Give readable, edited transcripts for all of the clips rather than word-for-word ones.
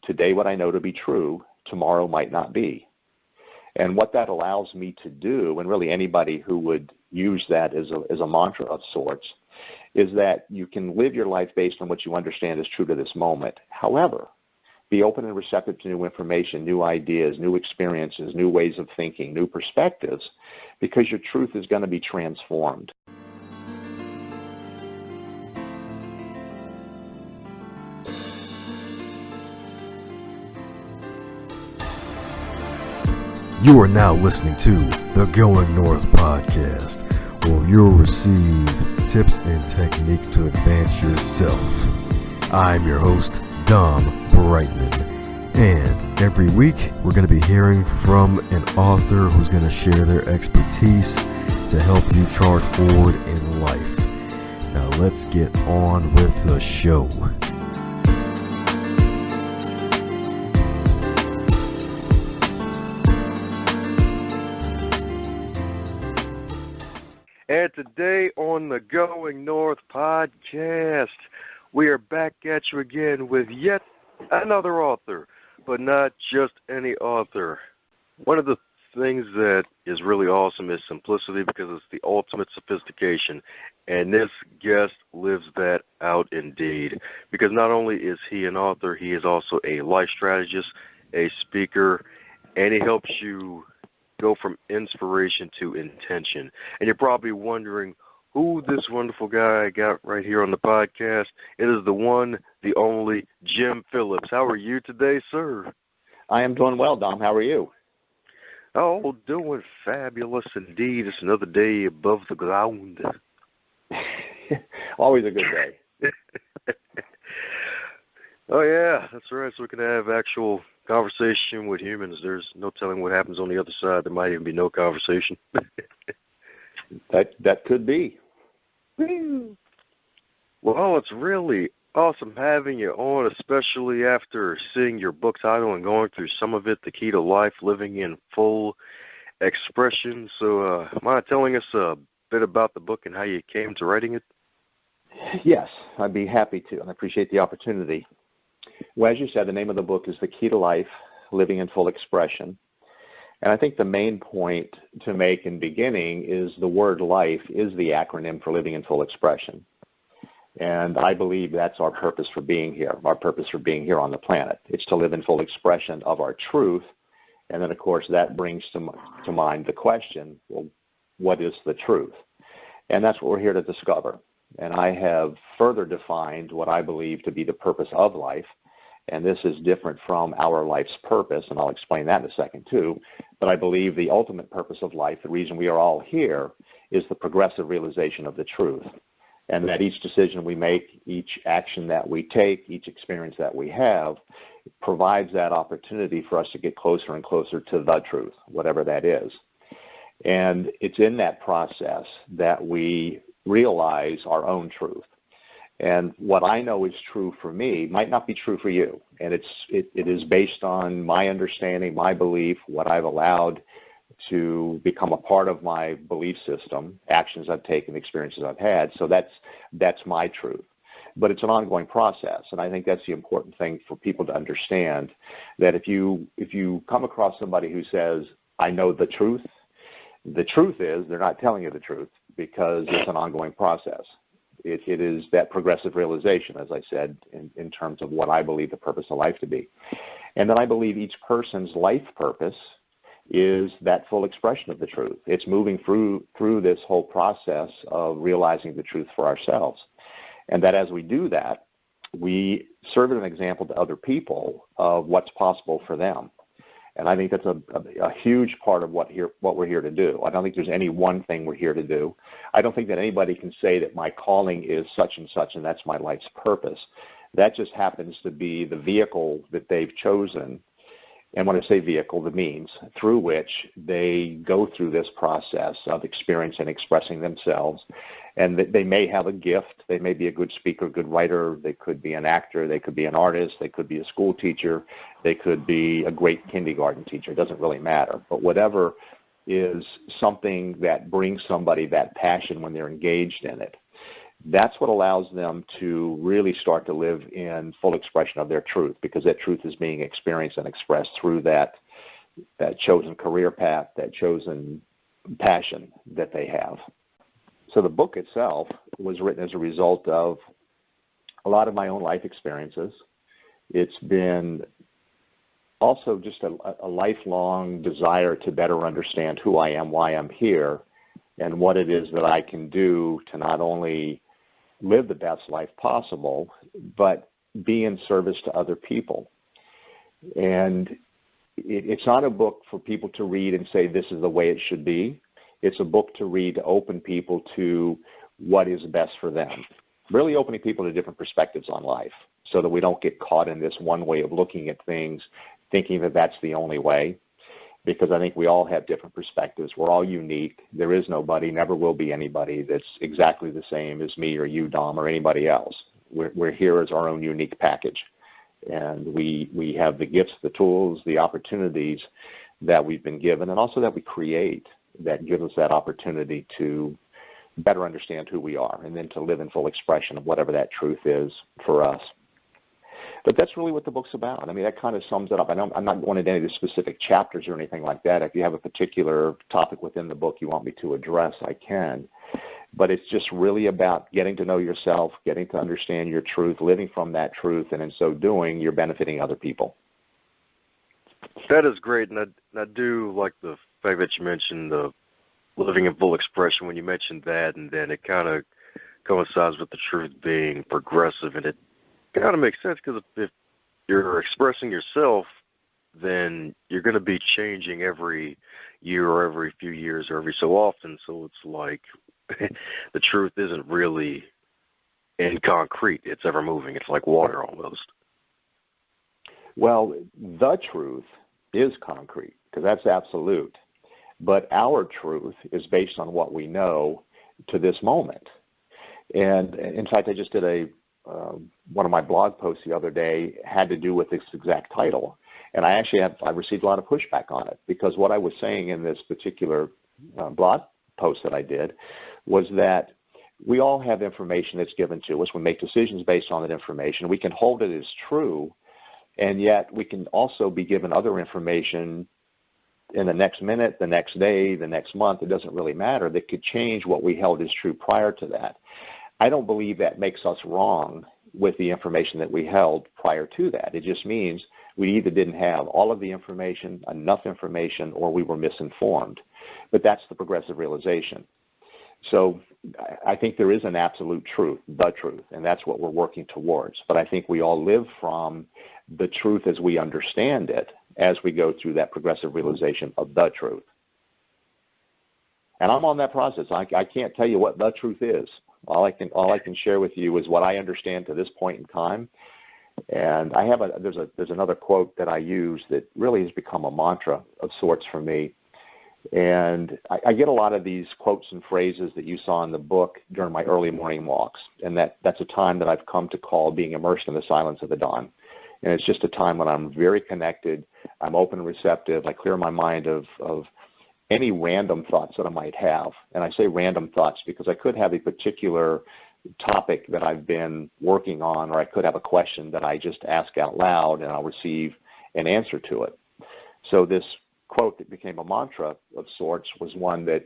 today what I know to be true, tomorrow might not be. And what that allows me to do, and really anybody who would use that as a mantra of sorts, is that you can live your life based on what you understand is true to this moment. However, be open and receptive to new information, new ideas, new experiences, new ways of thinking, new perspectives, because your truth is going to be transformed. You are now listening to the Going North podcast, where you'll receive tips and techniques to advance yourself. I'm your host, Dom Brightman, and every week we're going to be hearing from an author who's going to share their expertise to help you charge forward in life. Now let's get on with the show. And today on the Going North podcast, we are back at you again with yet another author, but not just any author. One of the things that is really awesome is simplicity, because it's the ultimate sophistication, and this guest lives that out indeed, because not only is he an author, he is also a life strategist, a speaker, and he helps you go from inspiration to intention. And you're probably wondering who this wonderful guy got right here on the podcast. It is the one, the only, Jim Phillips. How are you today, sir? I am doing well, Dom. How are you? Oh, doing fabulous indeed. It's another day above the ground. Always a good day. Oh, yeah, that's right. So we can have actual conversation with humans. There's no telling what happens on the other side. There might even be no conversation. That could be. Well, it's really awesome having you on, especially after seeing your book title and going through some of it, The Key to Life, Living in Full Expression. So mind telling us a bit about the book and how you came to writing it? Yes, I'd be happy to, and I appreciate the opportunity. Well, as you said, the name of the book is The Key to Life, Living in Full Expression. And I think the main point to make in beginning is the word life is the acronym for living in full expression. And I believe that's our purpose for being here, our purpose for being here on the planet. It's to live in full expression of our truth. And then, of course, that brings to mind the question, well, what is the truth? And that's what we're here to discover. And I have further defined what I believe to be the purpose of life. And this is different from our life's purpose, and I'll explain that in a second too. But I believe the ultimate purpose of life, the reason we are all here, is the progressive realization of the truth. And that each decision we make, each action that we take, each experience that we have, provides that opportunity for us to get closer and closer to the truth, whatever that is. And it's in that process that we realize our own truth. And what I know is true for me might not be true for you. And it is based on my understanding, my belief, what I've allowed to become a part of my belief system, actions I've taken, experiences I've had. So that's my truth. But it's an ongoing process. And I think that's the important thing for people to understand, that if you come across somebody who says, I know the truth is they're not telling you the truth, because it's an ongoing process. It is that progressive realization, as I said, in terms of what I believe the purpose of life to be. And then I believe each person's life purpose is that full expression of the truth. It's moving through this whole process of realizing the truth for ourselves. And that as we do that, we serve as an example to other people of what's possible for them. And I think that's a huge part of what we're here to do. I don't think there's any one thing we're here to do. I don't think that anybody can say that my calling is such and such and that's my life's purpose. That just happens to be the vehicle that they've chosen. And when I say vehicle, the means through which they go through this process of experiencing and expressing themselves. And they may have a gift. They may be a good speaker, good writer. They could be an actor. They could be an artist. They could be a school teacher. They could be a great kindergarten teacher. It doesn't really matter. But whatever is something that brings somebody that passion when they're engaged in it, that's what allows them to really start to live in full expression of their truth, because that truth is being experienced and expressed through that chosen career path, that chosen passion that they have. So the book itself was written as a result of a lot of my own life experiences. It's been also just a lifelong desire to better understand who I am, why I'm here, and what it is that I can do to not only live the best life possible, but be in service to other people. And it's not a book for people to read and say this is the way it should be. It's a book to read to open people to what is best for them, really opening people to different perspectives on life so that we don't get caught in this one way of looking at things, thinking that that's the only way, because I think we all have different perspectives. We're all unique. There is nobody, never will be anybody that's exactly the same as me or you, Dom, or anybody else. We're here as our own unique package. And we have the gifts, the tools, the opportunities that we've been given, and also that we create that give us that opportunity to better understand who we are and then to live in full expression of whatever that truth is for us. But that's really what the book's about. I mean, that kind of sums it up. I'm not going into any of the specific chapters or anything like that. If you have a particular topic within the book you want me to address, I can. But it's just really about getting to know yourself, getting to understand your truth, living from that truth, and in so doing, you're benefiting other people. That is great, and I do like the fact that you mentioned the living in full expression when you mentioned that, and then it kind of coincides with the truth being progressive, and it kind of makes sense because if you're expressing yourself, then you're going to be changing every year or every few years or every so often, so it's like the truth isn't really in concrete. It's ever moving. It's like water almost. Well, the truth is concrete because that's absolute. But our truth is based on what we know to this moment. And in fact, I just did one of my blog posts the other day had to do with this exact title. And I received a lot of pushback on it because what I was saying in this particular blog post that I did was that we all have information that's given to us. We make decisions based on that information. We can hold it as true, and yet we can also be given other information in the next minute, the next day, the next month. It doesn't really matter. That could change what we held as true prior to that. I don't believe that makes us wrong with the information that we held prior to that. It just means we either didn't have all of the information, enough information, or we were misinformed. But that's the progressive realization. So I think there is an absolute truth, the truth, and that's what we're working towards. But I think we all live from the truth as we understand it as we go through that progressive realization of the truth. And I'm on that process. I can't tell you what the truth is. All I can share with you is what I understand to this point in time. And I have there's another quote that I use that really has become a mantra of sorts for me. And I get a lot of these quotes and phrases that you saw in the book during my early morning walks. And that's a time that I've come to call being immersed in the silence of the dawn. And it's just a time when I'm very connected, I'm open and receptive, I clear my mind of any random thoughts that I might have. And I say random thoughts because I could have a particular topic that I've been working on, or I could have a question that I just ask out loud and I'll receive an answer to it. So this quote that became a mantra of sorts was one that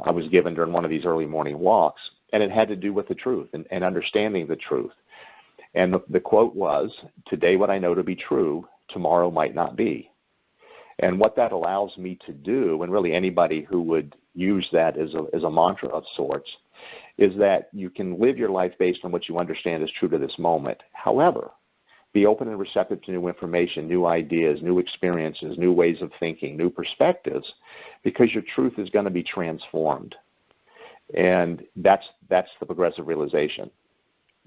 I was given during one of these early morning walks, and it had to do with the truth and understanding the truth. And the quote was, "Today what I know to be true, tomorrow might not be." And what that allows me to do, and really anybody who would use that as a mantra of sorts, is that you can live your life based on what you understand is true to this moment. However, be open and receptive to new information, new ideas, new experiences, new ways of thinking, new perspectives, because your truth is going to be transformed. And that's the progressive realization.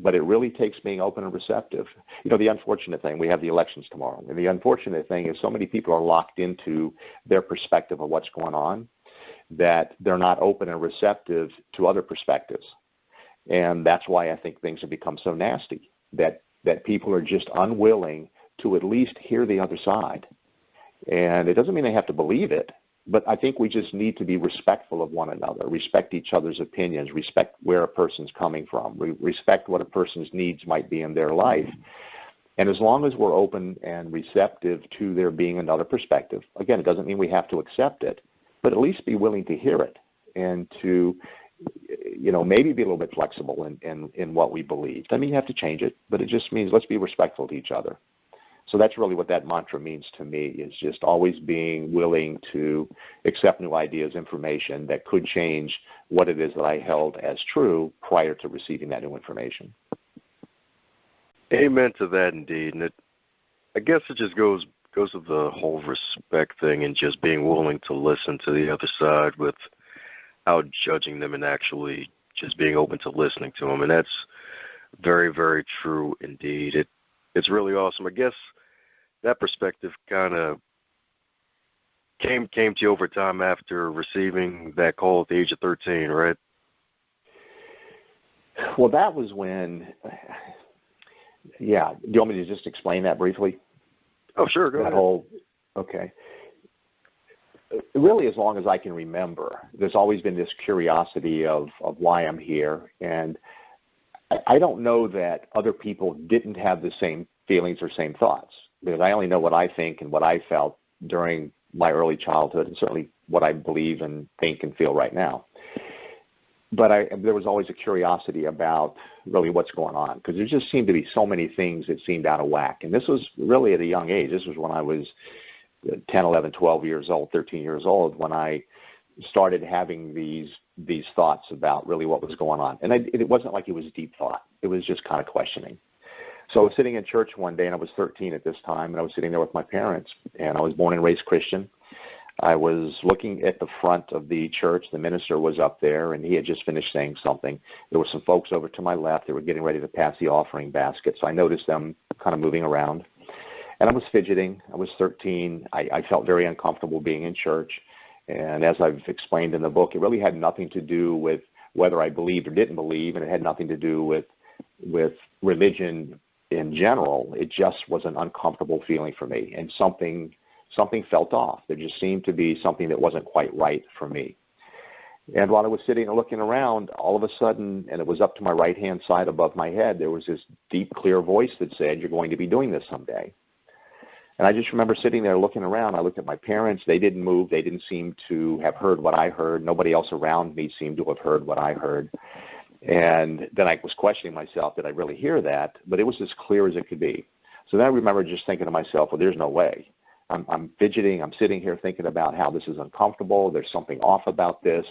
But it really takes being open and receptive. You know, the unfortunate thing, we have the elections tomorrow. And the unfortunate thing is so many people are locked into their perspective of what's going on that they're not open and receptive to other perspectives. And that's why I think things have become so nasty, that people are just unwilling to at least hear the other side. And it doesn't mean they have to believe it, But I think we just need to be respectful of one another, respect each other's opinions, respect where a person's coming from, respect what a person's needs might be in their life. And as long as we're open and receptive to there being another perspective, again, it doesn't mean we have to accept it, but at least be willing to hear it and to, maybe be a little bit flexible in what we believe. Doesn't mean you have to change it, but it just means let's be respectful to each other. So that's really what that mantra means to me, is just always being willing to accept new ideas, information that could change what it is that I held as true prior to receiving that new information. Amen to that, indeed. And I guess it just goes with the whole respect thing and just being willing to listen to the other side without judging them and actually just being open to listening to them. And that's very, very true indeed. It's really awesome. I guess that perspective kind of came to you over time after receiving that call at the age of 13, right? Well, that was when, do you want me to just explain that briefly? Oh, sure, go ahead. Okay. Really, as long as I can remember, there's always been this curiosity of why I'm here. And I don't know that other people didn't have the same feelings or same thoughts, because I only know what I think and what I felt during my early childhood, and certainly what I believe and think and feel right now. But there was always a curiosity about really what's going on, because there just seemed to be so many things that seemed out of whack. And this was really at a young age. This was when I was 10, 11, 12 years old, 13 years old, when I started having these thoughts about really what was going on. And it wasn't like it was deep thought. It was just kind of questioning. So I was sitting in church one day, and I was 13 at this time, and I was sitting there with my parents, and I was born and raised Christian. I was looking at the front of the church. The minister was up there, and he had just finished saying something. There were some folks over to my left. They were getting ready to pass the offering basket, so I noticed them kind of moving around. And I was fidgeting. I was 13. I felt very uncomfortable being in church. And as I've explained in the book, it really had nothing to do with whether I believed or didn't believe, and it had nothing to do with religion in general. It just was an uncomfortable feeling for me, and something felt off. There just seemed to be something that wasn't quite right for me. And while I was sitting and looking around, all of a sudden, and it was up to my right-hand side above my head, there was this deep, clear voice that said, "You're going to be doing this someday." And I just remember sitting there looking around. I looked at my parents. They didn't move. They didn't seem to have heard what I heard. Nobody else around me seemed to have heard what I heard. And then I was questioning myself, did I really hear that? But it was as clear as it could be. So then I remember just thinking to myself, well, there's no way. I'm fidgeting. I'm sitting here thinking about how this is uncomfortable. There's something off about this.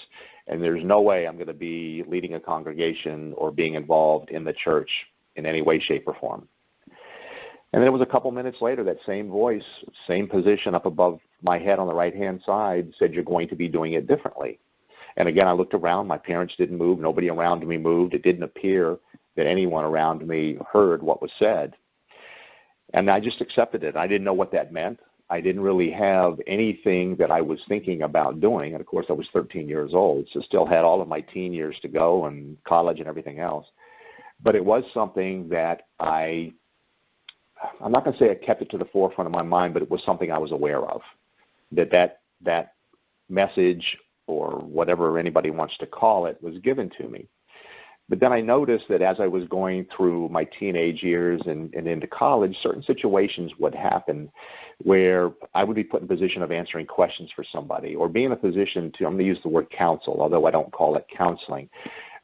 And there's no way I'm going to be leading a congregation or being involved in the church in any way, shape, or form. And then it was a couple minutes later, that same voice, same position up above my head on the right-hand side, said, "You're going to be doing it differently." And again, I looked around. My parents didn't move. Nobody around me moved. It didn't appear that anyone around me heard what was said. And I just accepted it. I didn't know what that meant. I didn't really have anything that I was thinking about doing. And, of course, I was 13 years old, so still had all of my teen years to go and college and everything else. But it was something that I'm not going to say I kept it to the forefront of my mind, but it was something I was aware of, that message or whatever anybody wants to call it was given to me. But then I noticed that as I was going through my teenage years and into college, certain situations would happen where I would be put in a position of answering questions for somebody, or be in a position to, I'm going to use the word counsel, although I don't call it counseling,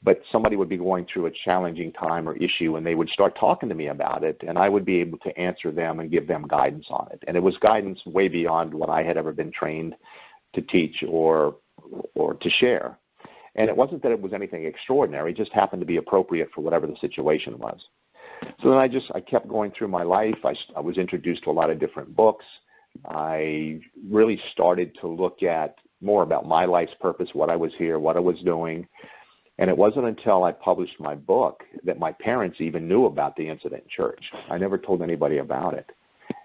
but somebody would be going through a challenging time or issue, and they would start talking to me about it, and I would be able to answer them and give them guidance on it. And it was guidance way beyond what I had ever been trained to teach or to share. And it wasn't that it was anything extraordinary. It just happened to be appropriate for whatever the situation was. So then I kept going through my life. I was introduced to a lot of different books. I really started to look at more about my life's purpose, what I was here, what I was doing. And it wasn't until I published my book that my parents even knew about the incident in church. I never told anybody about it.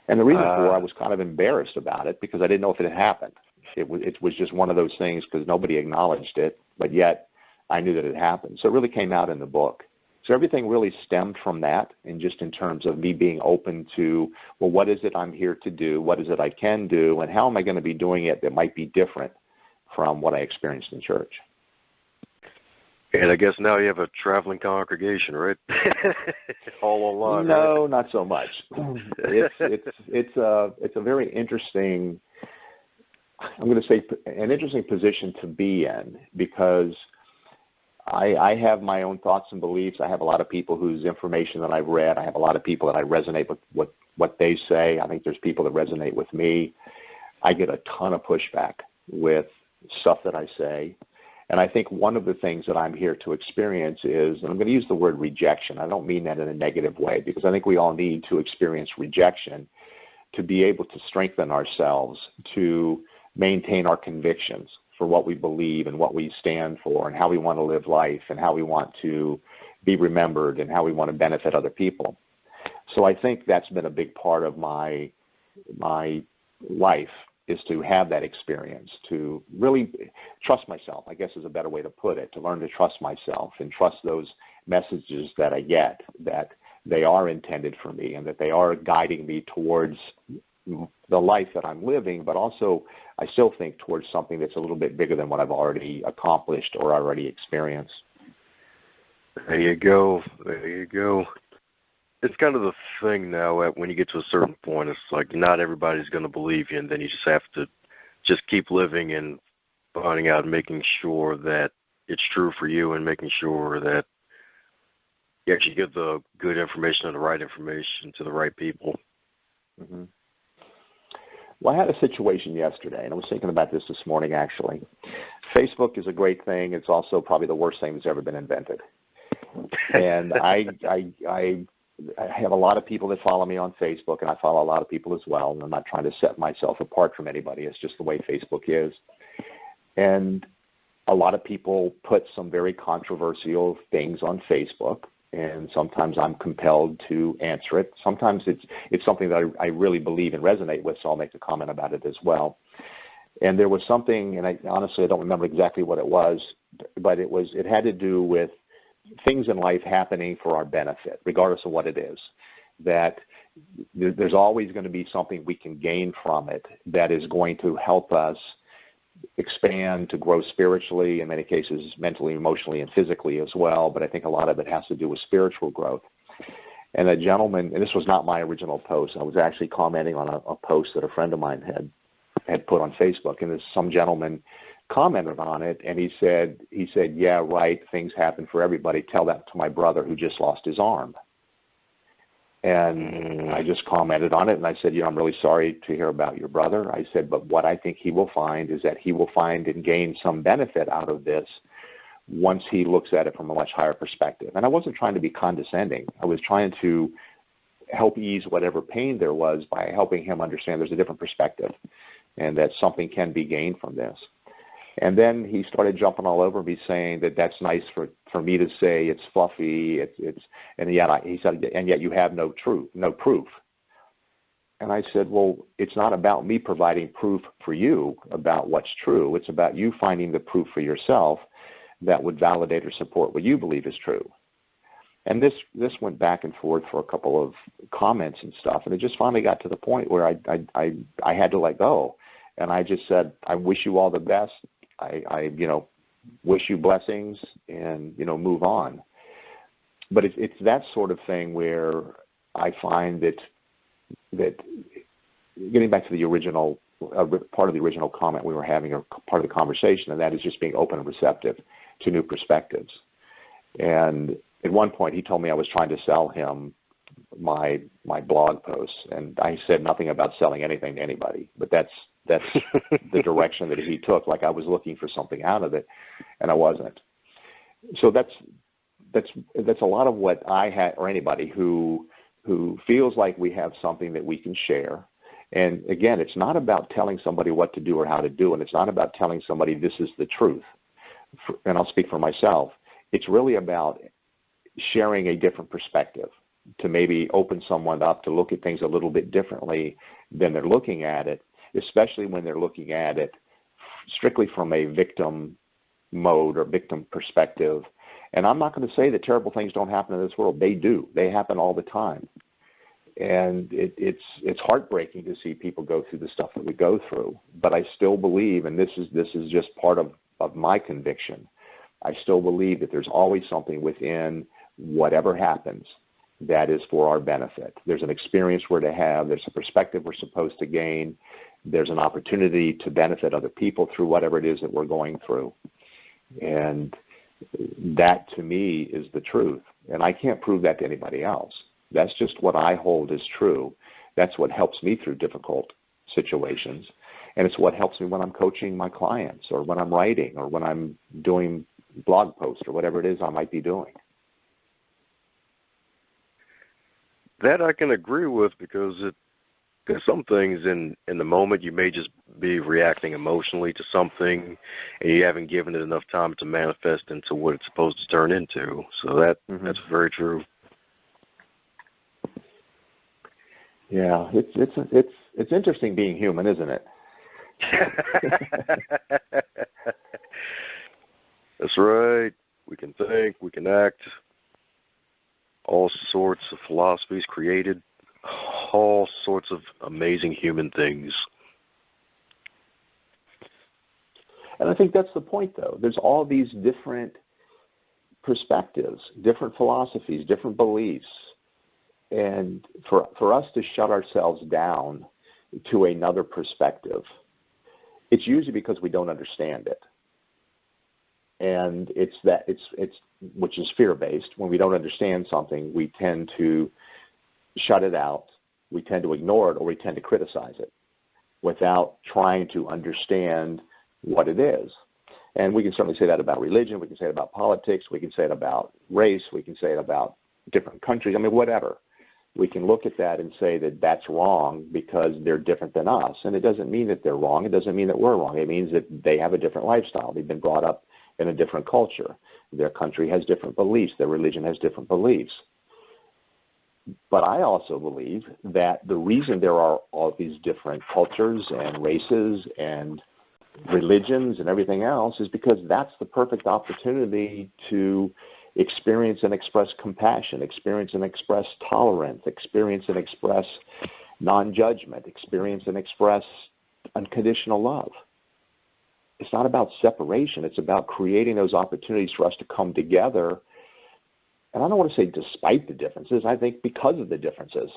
And the reason for I was kind of embarrassed about it because I didn't know if it had happened. It was just one of those things because nobody acknowledged it, but yet I knew that it happened. So it really came out in the book. So everything really stemmed from that, and just in terms of me being open to, well, what is it I'm here to do? What is it I can do? And how am I going to be doing it that might be different from what I experienced in church? And I guess now you have a traveling congregation, right? All online. No, right? not so much. It's a very interesting, I'm going to say, an interesting position to be in, because I have my own thoughts and beliefs. I have a lot of people whose information that I've read. I have a lot of people that I resonate with what they say. I think there's people that resonate with me. I get a ton of pushback with stuff that I say. And I think one of the things that I'm here to experience is, and I'm going to use the word rejection. I don't mean that in a negative way, because I think we all need to experience rejection to be able to strengthen ourselves, to maintain our convictions for what we believe and what we stand for and how we want to live life and how we want to be remembered and how we want to benefit other people. So I think that's been a big part of my life, is to have that experience, to really trust myself, I guess is a better way to put it, to learn to trust myself and trust those messages that I get, that they are intended for me and that they are guiding me towards the life that I'm living, but also I still think towards something that's a little bit bigger than what I've already accomplished or already experienced. There you go. There you go. It's kind of the thing now, when you get to a certain point, it's like not everybody's going to believe you, and then you just have to just keep living and finding out and making sure that it's true for you and making sure that you actually give the good information and the right information to the right people. Mm-hmm. Well, I had a situation yesterday, and I was thinking about this morning, actually. Facebook is a great thing. It's also probably the worst thing that's ever been invented. And I have a lot of people that follow me on Facebook, and I follow a lot of people as well, and I'm not trying to set myself apart from anybody. It's just the way Facebook is. And a lot of people put some very controversial things on Facebook, and sometimes I'm compelled to answer it. Sometimes it's something that I really believe and resonate with, so I'll make a comment about it as well. And there was something, and honestly I don't remember exactly what it was, but it had to do with things in life happening for our benefit, regardless of what it is, that there's always going to be something we can gain from it that is going to help us expand, to grow spiritually, in many cases mentally, emotionally, and physically as well, but I think a lot of it has to do with spiritual growth. And a gentleman, and this was not my original post, I was actually commenting on a post that a friend of mine had put on Facebook, and some gentleman commented on it, and he said, yeah, right, things happen for everybody. Tell that to my brother who just lost his arm. And I just commented on it, and I said, I'm really sorry to hear about your brother. I said, but what I think he will find is that he will find and gain some benefit out of this once he looks at it from a much higher perspective. And I wasn't trying to be condescending. I was trying to help ease whatever pain there was by helping him understand there's a different perspective and that something can be gained from this. And then he started jumping all over me, saying that that's nice for me to say, it's fluffy, and yet you have no proof. And I said, well, it's not about me providing proof for you about what's true. It's about you finding the proof for yourself that would validate or support what you believe is true. And this went back and forth for a couple of comments and stuff, and it just finally got to the point where I had to let go. And I just said, I wish you all the best. I wish you blessings, and, move on. But it's that sort of thing where I find that getting back to the original part of the original comment we were having, or part of the conversation, and that is just being open and receptive to new perspectives. And at one point he told me I was trying to sell him my blog posts, and I said nothing about selling anything to anybody, but that's the direction that he took, like I was looking for something out of it, and I wasn't. So that's a lot of what I had, or anybody who feels like we have something that we can share. And again, it's not about telling somebody what to do or how to do, and it's not about telling somebody this is the truth. And I'll speak for myself. It's really about sharing a different perspective, to maybe open someone up to look at things a little bit differently than they're looking at it, especially when they're looking at it strictly from a victim mode or victim perspective, And I'm not going to say that terrible things don't happen in this world. They do. They happen all the time. And it's heartbreaking to see people go through the stuff that we go through. But I still believe, and this is just part of my conviction, I still believe that there's always something within whatever happens that is for our benefit. There's an experience we're to have. There's a perspective we're supposed to gain. There's an opportunity to benefit other people through whatever it is that we're going through. And that, to me, is the truth. And I can't prove that to anybody else. That's just what I hold as true. That's what helps me through difficult situations. And it's what helps me when I'm coaching my clients or when I'm writing or when I'm doing blog posts or whatever it is I might be doing. That I can agree with, because there's some things in the moment you may just be reacting emotionally to something and you haven't given it enough time to manifest into what it's supposed to turn into. So that's very true. Yeah, it's interesting being human, isn't it? That's right. We can think, we can act. All sorts of philosophies created, all sorts of amazing human things. And I think that's the point, though. There's all these different perspectives, different philosophies, different beliefs. And for us to shut ourselves down to another perspective, it's usually because we don't understand it. And it's which is fear-based. When we don't understand something, we tend to shut it out, we tend to ignore it, or we tend to criticize it without trying to understand what it is. And we can certainly say that about religion, we can say it about politics, we can say it about race, we can say it about different countries, whatever. We can look at that and say that that's wrong because they're different than us. And it doesn't mean that they're wrong. It doesn't mean that we're wrong. It means that they have a different lifestyle. They've been brought up in a different culture. Their country has different beliefs. Their religion has different beliefs. But I also believe that the reason there are all these different cultures and races and religions and everything else is because that's the perfect opportunity to experience and express compassion, experience and express tolerance, experience and express non-judgment, experience and express unconditional love. It's not about separation. It's about creating those opportunities for us to come together. And I don't want to say despite the differences. I think because of the differences,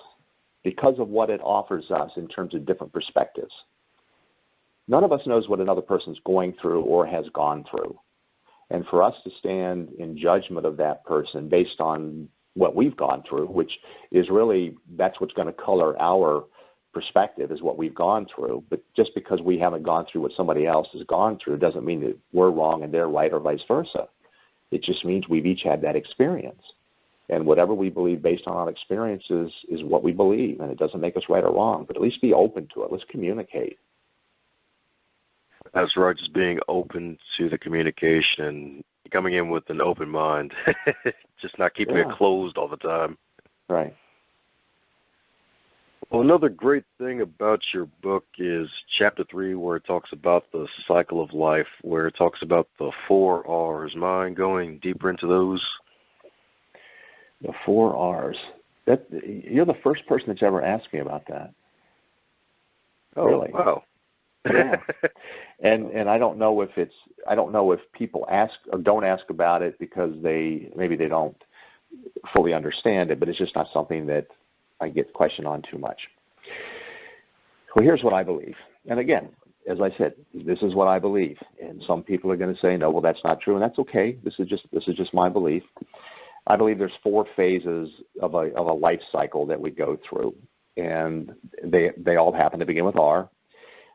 because of what it offers us in terms of different perspectives. None of us knows what another person's going through or has gone through. And for us to stand in judgment of that person based on what we've gone through, which is really, that's what's going to color our perspective, is what we've gone through. But just because we haven't gone through what somebody else has gone through doesn't mean that we're wrong and they're right, or vice versa. It just means we've each had that experience. And whatever we believe based on our experiences is what we believe. And it doesn't make us right or wrong, but at least be open to it. Let's communicate. That's right, just being open to the communication, coming in with an open mind, just not keeping it closed all the time. Right. Well, another great thing about your book is Chapter 3, where it talks about the cycle of life, where it talks about the 4 R's. Mind going deeper into those? The 4 R's. You're the first person that's ever asked me about that. Oh, really? Wow. Yeah. And I don't know if people ask or don't ask about it because maybe they don't fully understand it, but it's just not something that I get questioned on too much. Well, here's what I believe. And again, as I said, this is what I believe. And some people are going to say, no, well, that's not true, and that's okay. This is just my belief. I believe there's 4 phases of a life cycle that we go through, and they all happen to begin with R.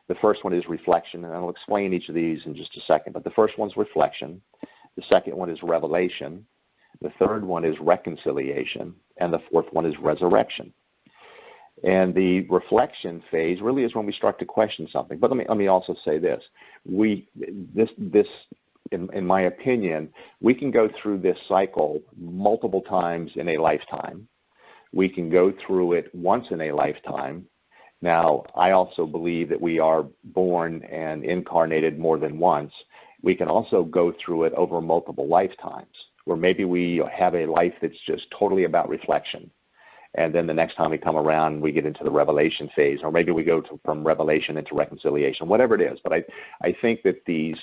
The first one is reflection, and I'll explain each of these in just a second. But the first one's reflection. The second one is revelation. The third one is reconciliation. And the fourth one is resurrection. And the reflection phase really is when we start to question something. But let me also say this. In my opinion, we can go through this cycle multiple times in a lifetime. We can go through it once in a lifetime. Now, I also believe that we are born and incarnated more than once. We can also go through it over multiple lifetimes, where maybe we have a life that's just totally about reflection. And then the next time we come around, we get into the revelation phase, or maybe we go from revelation into reconciliation, whatever it is. But I think that these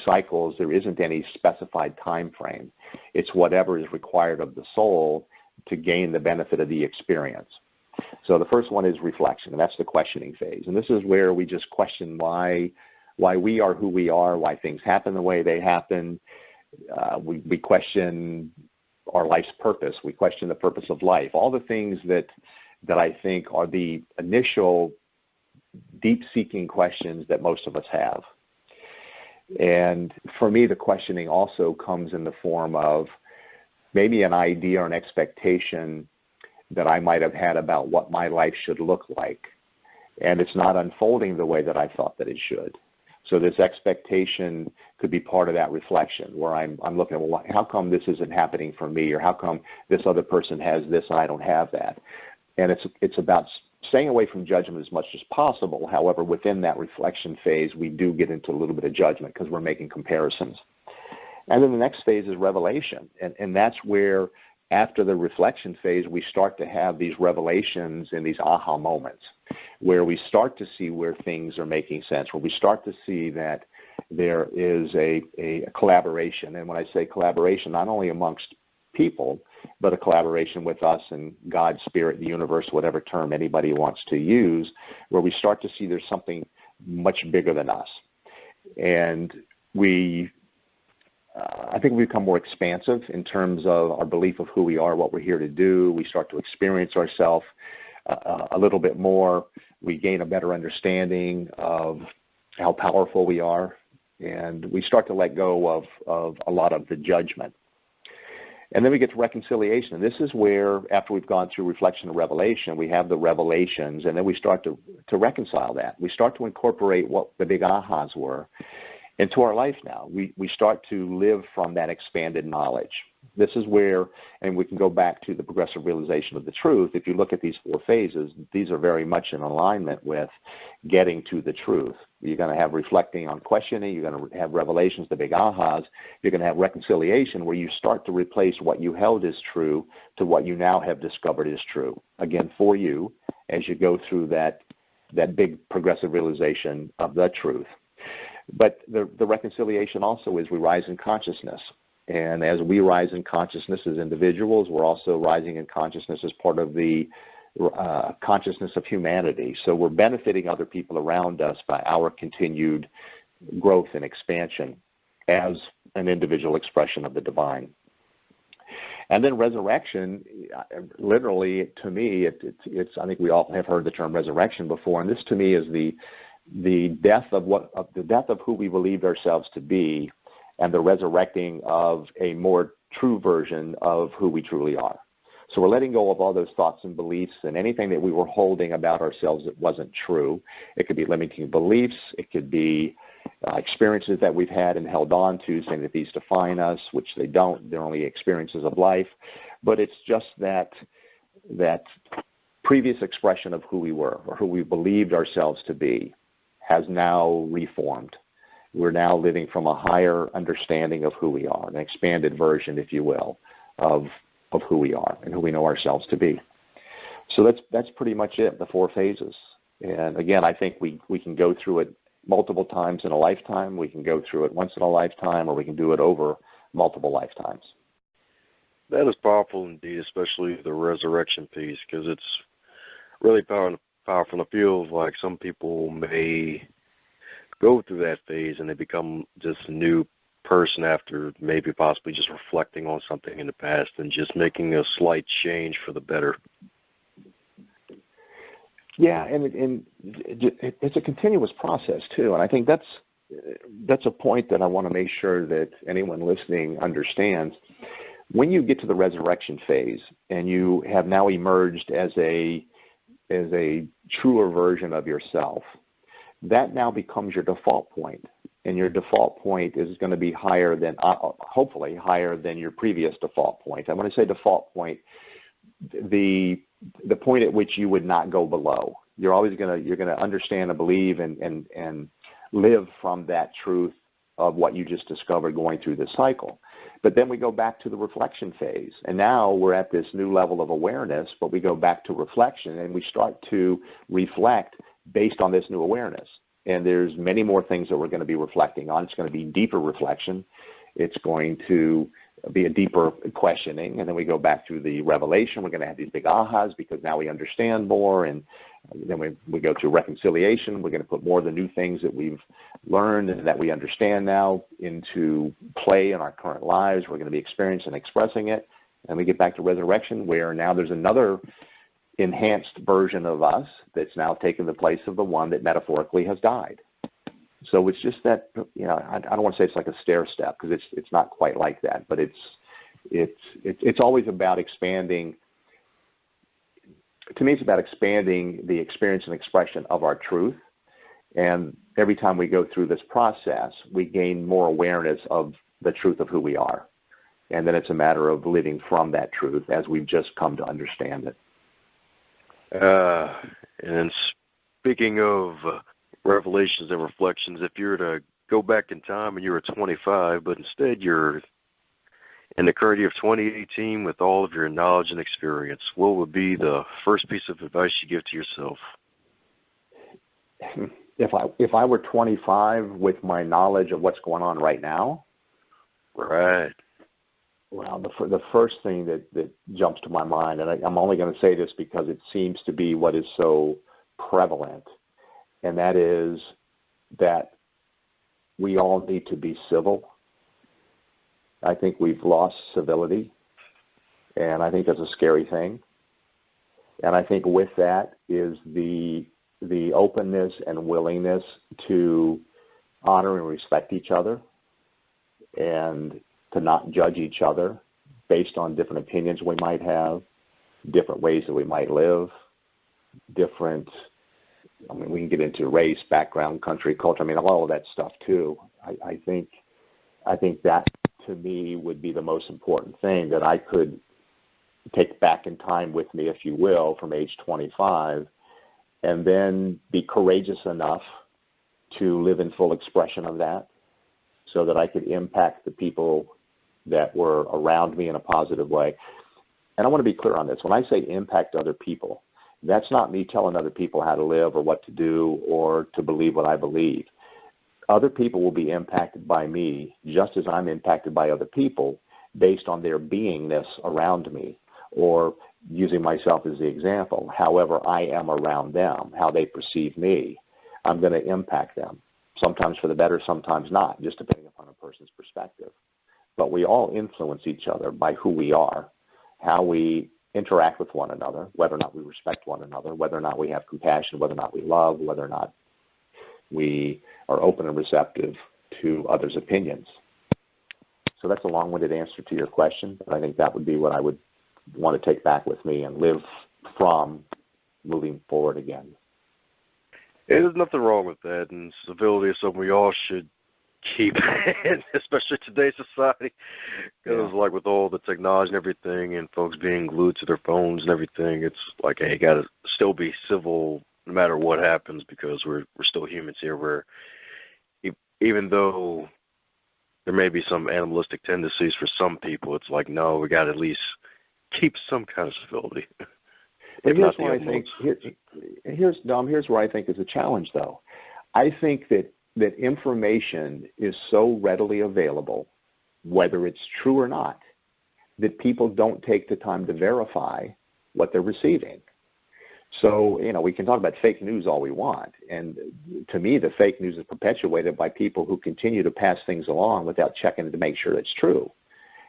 cycles, there isn't any specified time frame. It's whatever is required of the soul to gain the benefit of the experience. So the first one is reflection, and that's the questioning phase. And this is where we just question why we are who we are, why things happen the way they happen. We question our life's purpose. We question the purpose of life. All the things that I think are the initial deep-seeking questions that most of us have. And for me, the questioning also comes in the form of maybe an idea or an expectation that I might have had about what my life should look like. And it's not unfolding the way that I thought that it should. So this expectation could be part of that reflection where I'm looking at, well, how come this isn't happening for me? Or how come this other person has this and I don't have that? And it's about staying away from judgment as much as possible. However, within that reflection phase, we do get into a little bit of judgment because we're making comparisons. And then the next phase is revelation. And that's where, after the reflection phase, we start to have these revelations and these aha moments where we start to see where things are making sense, where we start to see that there is a collaboration. And when I say collaboration, not only amongst people, but a collaboration with us and God, Spirit, the universe, whatever term anybody wants to use, where we start to see there's something much bigger than us. And I think we become more expansive in terms of our belief of who we are, what we're here to do. We start to experience ourselves a little bit more. We gain a better understanding of how powerful we are, and we start to let go of a lot of the judgment. And then we get to reconciliation. And this is where, after we've gone through reflection and revelation, we have the revelations, and then we start to reconcile that. We start to incorporate what the big ahas were into our life now. We start to live from that expanded knowledge. This is where, and we can go back to the progressive realization of the truth. If you look at these 4 phases, these are very much in alignment with getting to the truth. You're going to have reflecting on questioning. You're going to have revelations, the big ahas. You're going to have reconciliation, where you start to replace what you held as true to what you now have discovered is true. Again, for you, as you go through that big progressive realization of the truth. But the reconciliation also is we rise in consciousness. And as we rise in consciousness as individuals, we're also rising in consciousness as part of the consciousness of humanity. So we're benefiting other people around us by our continued growth and expansion as an individual expression of the divine. And then resurrection, literally, to me, it's I think we all have heard the term resurrection before, and this to me is the death of who we believed ourselves to be, and the resurrecting of a more true version of who we truly are. So we're letting go of all those thoughts and beliefs and anything that we were holding about ourselves that wasn't true. It could be limiting beliefs. It could be experiences that we've had and held on to, saying that these define us, which they don't. They're only experiences of life. But it's just that previous expression of who we were or who we believed ourselves to be has now reformed. We're now living from a higher understanding of who we are, an expanded version, if you will, of who we are and who we know ourselves to be. So that's pretty much it, the 4 phases. And again, I think we can go through it multiple times in a lifetime. We can go through it once in a lifetime, or we can do it over multiple lifetimes. That is powerful indeed, especially the resurrection piece, because it's really powerful to feel like some people may go through that phase and they become just a new person after maybe possibly just reflecting on something in the past and just making a slight change for the better. Yeah, and it's a continuous process too, and I think that's a point that I want to make sure that anyone listening understands. When you get to the resurrection phase and you have now emerged as a truer version of yourself, that now becomes your default point. And your default point is going to be higher than, hopefully, higher than your previous default point. And when I say default point, the point at which you would not go below. You're going to understand and believe and live from that truth of what you just discovered going through this cycle. But then we go back to the reflection phase. And now we're at this new level of awareness, but we go back to reflection and we start to reflect based on this new awareness. And there's many more things that we're going to be reflecting on. It's going to be deeper reflection. It's going to be a deeper questioning. And then we go back through the revelation. We're going to have these big ahas because now we understand more. And then we go through reconciliation. We're going to put more of the new things that we've learned and that we understand now into play in our current lives. We're going to be experiencing and expressing it. And we get back to resurrection, where now there's another enhanced version of us that's now taken the place of the one that metaphorically has died. So it's just that, I don't want to say it's like a stair step, because it's not quite like that, but it's always about expanding. To me, it's about expanding the experience and expression of our truth. And every time we go through this process, we gain more awareness of the truth of who we are. And then it's a matter of living from that truth as we've just come to understand it. And speaking of revelations and reflections, if you were to go back in time and you were 25, but instead you're in the current year of 2018 with all of your knowledge and experience, what would be the first piece of advice you give to yourself? If I were 25 with my knowledge of what's going on right now, right. Well, the first thing that jumps to my mind, and I'm only going to say this because it seems to be what is so prevalent, and that is that we all need to be civil. I think we've lost civility, and I think that's a scary thing. And I think with that is the openness and willingness to honor and respect each other, and to not judge each other based on different opinions we might have, different ways that we might live, we can get into race, background, country, culture, all of that stuff too. I think that, to me, would be the most important thing that I could take back in time with me, if you will, from age 25, and then be courageous enough to live in full expression of that so that I could impact the people that were around me in a positive way. And I want to be clear on this. When I say impact other people, that's not me telling other people how to live or what to do or to believe what I believe. Other people will be impacted by me just as I'm impacted by other people based on their beingness around me, or using myself as the example, however I am around them, how they perceive me, I'm going to impact them, sometimes for the better, sometimes not, just depending upon a person's perspective. But we all influence each other by who we are, how we interact with one another, whether or not we respect one another, whether or not we have compassion, whether or not we love, whether or not we are open and receptive to others' opinions. So that's a long-winded answer to your question, but I think that would be what I would want to take back with me and live from moving forward again. There's nothing wrong with that, and civility is something we all should keep, especially today's society, because like with all the technology and everything, and folks being glued to their phones and everything, it's like, hey, you got to still be civil no matter what happens, because we're still humans here. Where even though there may be some animalistic tendencies for some people, it's like, no, we got to at least keep some kind of civility. But here's where I think here's where I think is a challenge, though. I think that information is so readily available, whether it's true or not, that people don't take the time to verify what they're receiving. So, we can talk about fake news all we want. And to me, the fake news is perpetuated by people who continue to pass things along without checking to make sure it's true.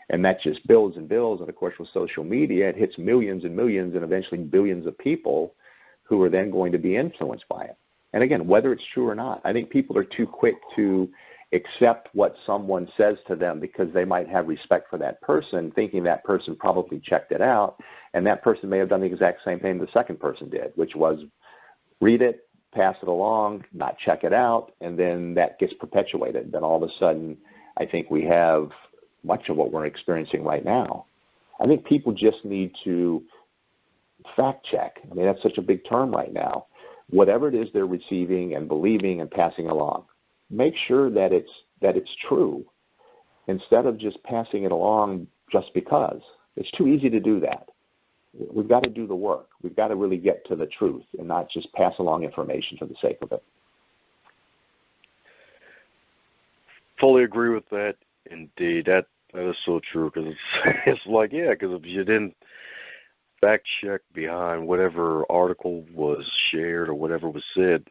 And that just builds and builds. And, of course, with social media, it hits millions and millions and eventually billions of people who are then going to be influenced by it. And, again, whether it's true or not, I think people are too quick to accept what someone says to them because they might have respect for that person, thinking that person probably checked it out, and that person may have done the exact same thing the second person did, which was read it, pass it along, not check it out, and then that gets perpetuated. Then all of a sudden I think we have much of what we're experiencing right now. I think people just need to fact check. That's such a big term right now. Whatever it is they're receiving and believing and passing along, make sure that it's true. instead of just passing it along just because. It's too easy to do that. We've got to do the work. We've got to really get to the truth and not just pass along information for the sake of it. Fully agree with that. Indeed, that is so true, because it's like, yeah, because if you didn't fact check behind whatever article was shared or whatever was said,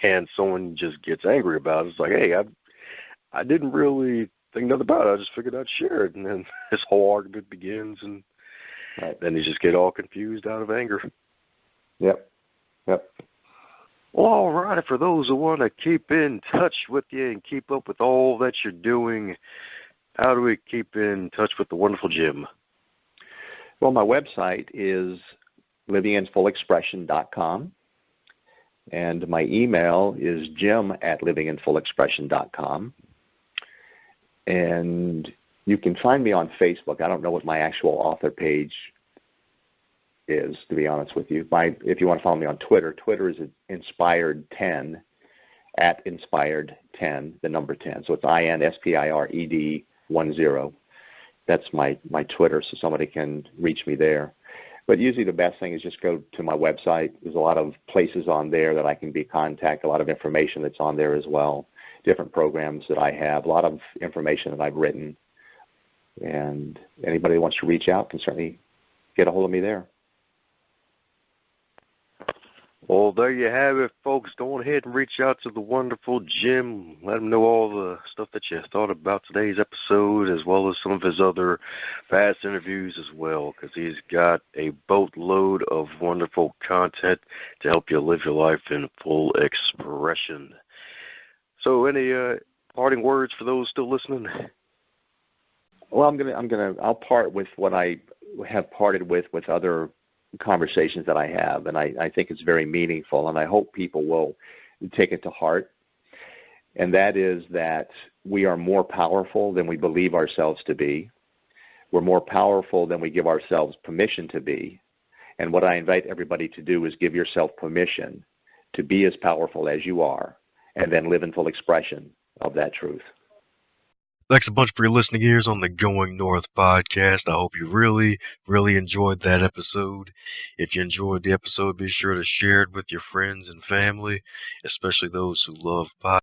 and someone just gets angry about it, it's like, hey, I didn't really think nothing about it. I just figured I'd share it, and then this whole argument begins, and then you just get all confused out of anger. Yep. Well, all right. For those who want to keep in touch with you and keep up with all that you're doing, how do we keep in touch with the wonderful Jim? Well, my website is livinginfullexpression.com, and my email is jim@livinginfullexpression.com. And you can find me on Facebook. I don't know what my actual author page is, to be honest with you. If you want to follow me on Twitter, Twitter is Inspired10, @Inspired10, the number 10. So it's INSPIRED10. That's my Twitter, so somebody can reach me there. But usually the best thing is just go to my website. There's a lot of places on there that I can be contacted, a lot of information that's on there as well, different programs that I have, a lot of information that I've written. And anybody who wants to reach out can certainly get a hold of me there. Well, there you have it, folks. Go ahead and reach out to the wonderful Jim. Let him know all the stuff that you thought about today's episode, as well as some of his other past interviews as well, because he's got a boatload of wonderful content to help you live your life in full expression. So, any parting words for those still listening? Well, I'll part with what I have parted with other conversations that I have, and I think it's very meaningful, and I hope people will take it to heart. And that is that we are more powerful than we believe ourselves to be. We're more powerful than we give ourselves permission to be. And what I invite everybody to do is give yourself permission to be as powerful as you are, and then live in full expression of that truth. Thanks a bunch for your listening ears on the Going North podcast. I hope you really, really enjoyed that episode. If you enjoyed the episode, be sure to share it with your friends and family, especially those who love podcasts.